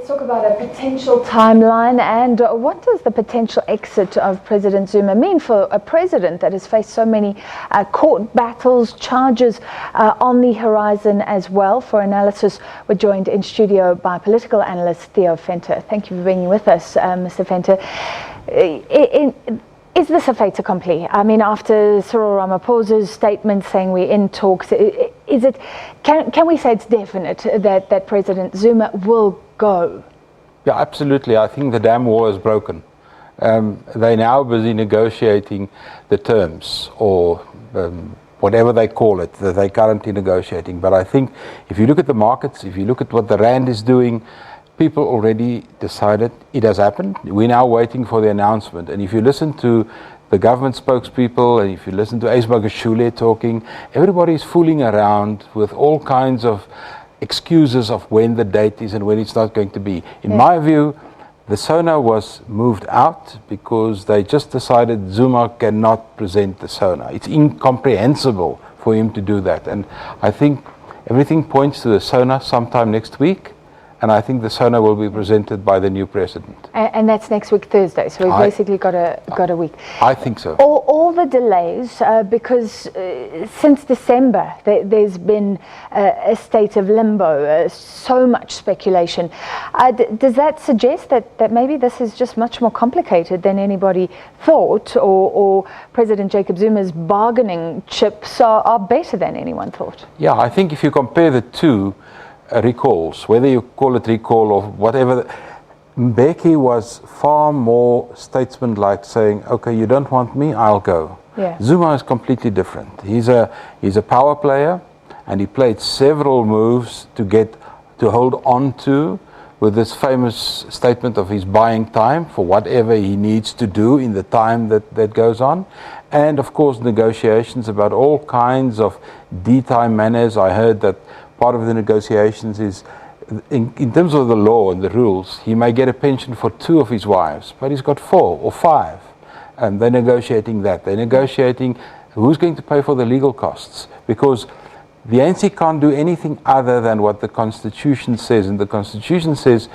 Let's talk about a potential timeline, and what does the potential exit of President Zuma mean for a president that has faced so many court battles, charges on the horizon as well? For analysis, we're joined in studio by political analyst Theo Venter. Thank you for being with us, Mr. Venter. Is this a fait accompli? I mean, after Cyril Ramaphosa's statement saying we're in talks, can we say it's definite that President Zuma will go? Yeah, absolutely. I think the damn wall is broken. They're now busy negotiating the terms, or whatever they call it, that they're currently negotiating. But I think if you look at the markets, if you look at what the rand is doing, people already decided it has happened. We're now waiting for the announcement. And if you listen to the government spokespeople, and if you listen to Ace Magashule talking, everybody's fooling around with all kinds of excuses of when the date is and when it's not going to be. In my view, the SONA was moved out because they just decided Zuma cannot present the SONA. It's incomprehensible for him to do that. And I think everything points to the SONA sometime next week. And I think the SONA will be presented by the new president. And that's next week, Thursday. So we've basically got a week. I think so. All the delays, because since December, there's been a state of limbo, so much speculation. Does that suggest that maybe this is just much more complicated than anybody thought, or President Jacob Zuma's bargaining chips are better than anyone thought? Yeah, I think if you compare the two, recalls, whether you call it recall or whatever, Mbeki was far more statesman-like, saying, okay, you don't want me, I'll go. Yeah. Zuma is completely different. He's a power player, and he played several moves to hold on to, with this famous statement of his buying time for whatever he needs to do in the time that goes on. And of course negotiations about all kinds of D-time manners. I heard that part of the negotiations is, in terms of the law and the rules, he may get a pension for 2 of his wives, but he's got 4 or 5. And they're negotiating that. They're negotiating who's going to pay for the legal costs, because the ANC can't do anything other than what the Constitution says. And the Constitution says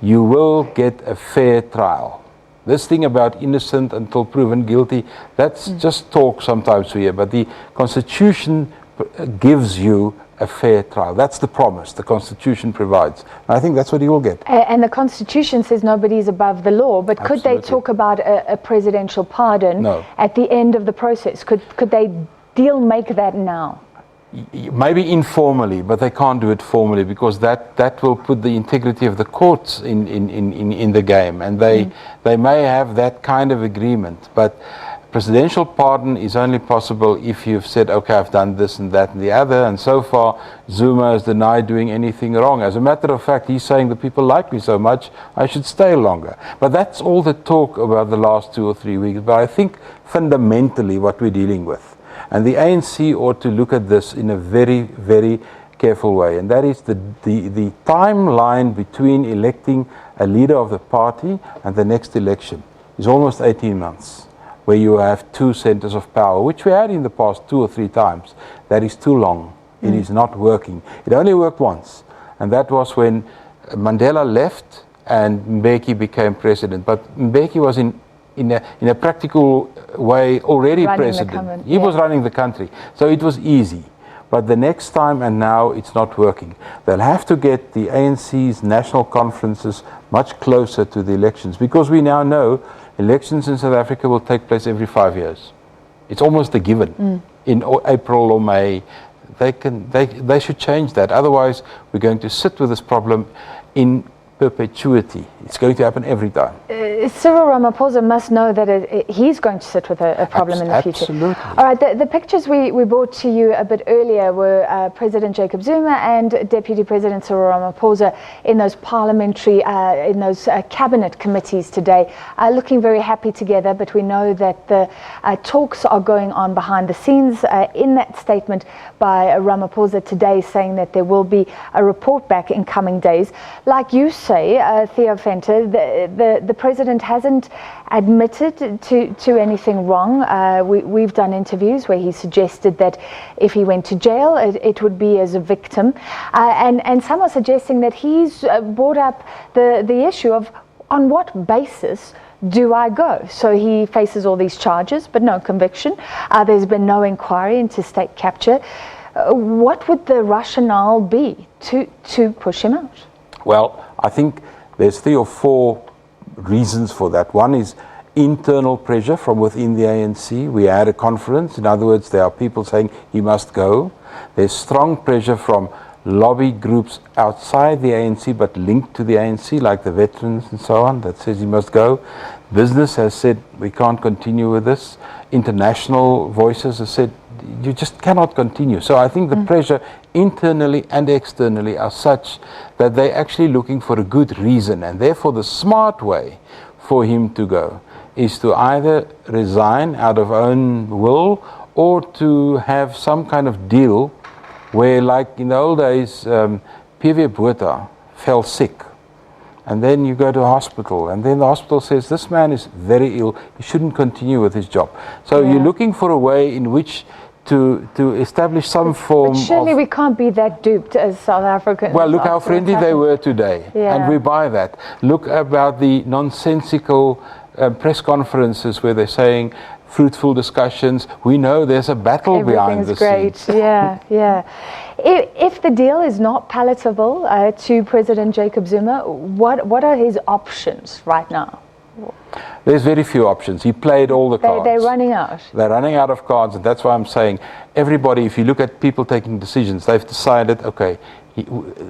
you will get a fair trial. This thing about innocent until proven guilty, that's just talk sometimes we hear, but the Constitution gives you a fair trial. That's the promise the Constitution provides. And I think that's what he will get. And the Constitution says nobody's above the law, but could they talk about a presidential pardon at the end of the process? Could they make that now? Maybe informally, but they can't do it formally, because that will put the integrity of the courts in the game, and they may have that kind of agreement. But presidential pardon is only possible if you've said, okay, I've done this and that and the other, and so far Zuma has denied doing anything wrong. As a matter of fact, he's saying the people like me so much, I should stay longer. But that's all the talk about the last 2 or 3 weeks. But I think fundamentally what we're dealing with, and the ANC ought to look at this in a very, very careful way, and that is the timeline between electing a leader of the party and the next election is almost 18 months. Where you have 2 centers of power, which we had in the past 2 or 3 times. That is too long. It is not working. It only worked once, and that was when Mandela left and Mbeki became president. But Mbeki was in a practical way already president. He was running the country, so it was easy. But the next time and now it's not working. They'll have to get the ANC's national conferences much closer to the elections, because we now know elections in South Africa will take place every 5 years. It's almost a given. In April or May, they should change that. Otherwise, we're going to sit with this problem in perpetuity. It's going to happen every time. Cyril Ramaphosa must know that he's going to sit with a problem in the future. Absolutely. All right, the pictures we brought to you a bit earlier were President Jacob Zuma and Deputy President Cyril Ramaphosa in those parliamentary, in those cabinet committees today, looking very happy together. But we know that the talks are going on behind the scenes. In that statement by Ramaphosa today, saying that there will be a report back in coming days. Like you say, Theo Venter, the president president hasn't admitted to anything wrong. We've done interviews where he suggested that if he went to jail, it would be as a victim. And some are suggesting that he's brought up the issue of on what basis do I go? So he faces all these charges, but no conviction. There's been no inquiry into state capture. What would the rationale be to push him out? Well, I think there's 3 or 4 reasons for that. One is internal pressure from within the ANC. We had a conference. In other words, there are people saying he must go. There's strong pressure from lobby groups outside the ANC but linked to the ANC, like the veterans and so on, that says he must go. Business has said we can't continue with this. International voices have said you just cannot continue. So I think the pressure internally and externally are such that they're actually looking for a good reason, and therefore the smart way for him to go is to either resign out of own will or to have some kind of deal where, like in the old days, PV Botha fell sick. And then you go to a hospital, and then the hospital says, this man is very ill, he shouldn't continue with his job. So you're looking for a way in which to establish some form but surely we can't be that duped as South Africans. Well, look how friendly they were today, and we buy that. Look about the nonsensical press conferences where they're saying fruitful discussions. We know there's a battle behind the scenes. Yeah. If the deal is not palatable to President Jacob Zuma, what are his options right now? There's very few options. He played all the cards. They're running out. They're running out of cards, and that's why I'm saying everybody, if you look at people taking decisions, they've decided, okay,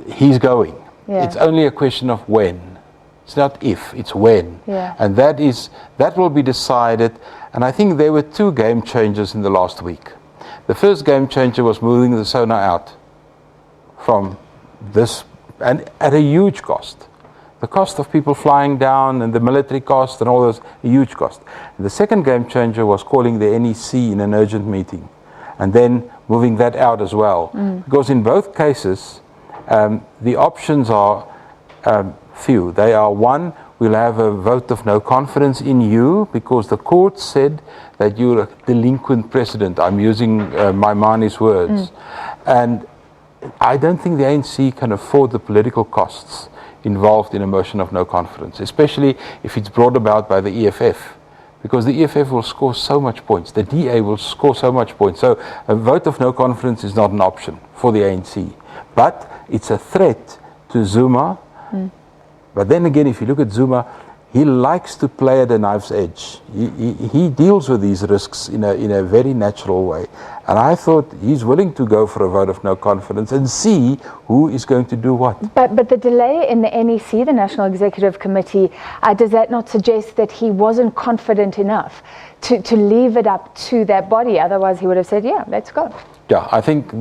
he's going. Yeah. It's only a question of when. It's not if, it's when. Yeah. And that will be decided. And I think there were 2 game changers in the last week. The first game changer was moving the SONA out from this, and at a huge cost. The cost of people flying down and the military cost and all those, a huge cost. And the second game changer was calling the NEC in an urgent meeting and then moving that out as well. Because in both cases, the options are few. They are, one, we'll have a vote of no confidence in you because the court said that you're a delinquent president. I'm using Maimani's words. And I don't think the ANC can afford the political costs involved in a motion of no confidence, especially if it's brought about by the EFF, because the EFF will score so much points, the DA will score so much points. So a vote of no confidence is not an option for the ANC, but it's a threat to Zuma. But then again, if you look at Zuma, he likes to play at a knife's edge. He deals with these risks in a very natural way. And I thought he's willing to go for a vote of no confidence and see who is going to do what. But the delay in the NEC, the National Executive Committee, does that not suggest that he wasn't confident enough to leave it up to that body? Otherwise he would have said, yeah, let's go. Yeah, I think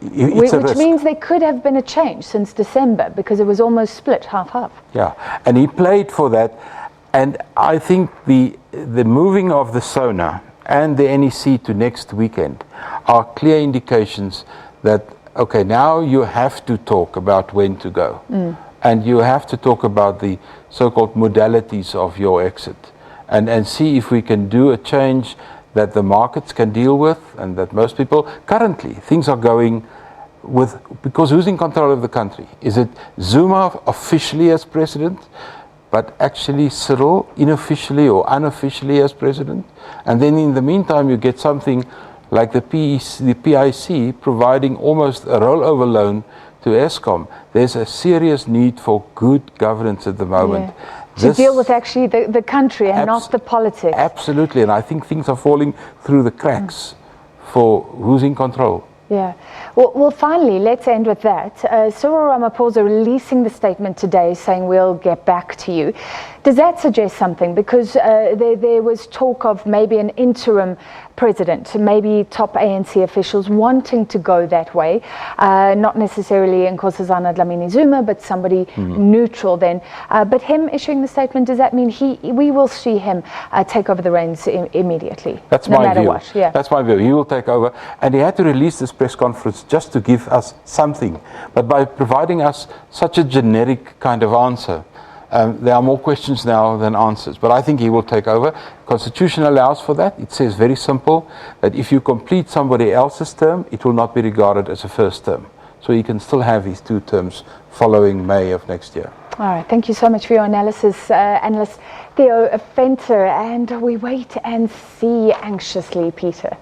which means there could have been a change since December because it was almost split half-half. Yeah, and he played for that. And I think the moving of the SONA and the NEC to next weekend are clear indications that, okay, now you have to talk about when to go. And you have to talk about the so-called modalities of your exit and see if we can do a change that the markets can deal with and that most people, currently, things are going with, because who's in control of the country? Is it Zuma officially as president, but actually Cyril unofficially or unofficially as president? And then in the meantime, you get something like the PIC providing almost a rollover loan to Eskom. There's a serious need for good governance at the moment. Yeah. To deal with actually the country and not the politics. Absolutely, and I think things are falling through the cracks for who's in control. Yeah. Well, finally, let's end with that. Cyril Ramaphosa releasing the statement today saying we'll get back to you. Does that suggest something? Because there was talk of maybe an interim president, maybe top ANC officials wanting to go that way, not necessarily Nkosazana Dlamini Zuma, but somebody neutral then. But him issuing the statement, does that mean we will see him take over the reins immediately? That's no my matter view. What? Yeah. That's my view. He will take over. And he had to release this press conference just to give us something. But by providing us such a generic kind of answer, There are more questions now than answers, but I think he will take over. Constitution allows for that. It says very simple that if you complete somebody else's term, it will not be regarded as a first term. So he can still have his 2 terms following May of next year. All right, thank you so much for your analysis, analyst Theo Venter, and we wait and see anxiously, Peter.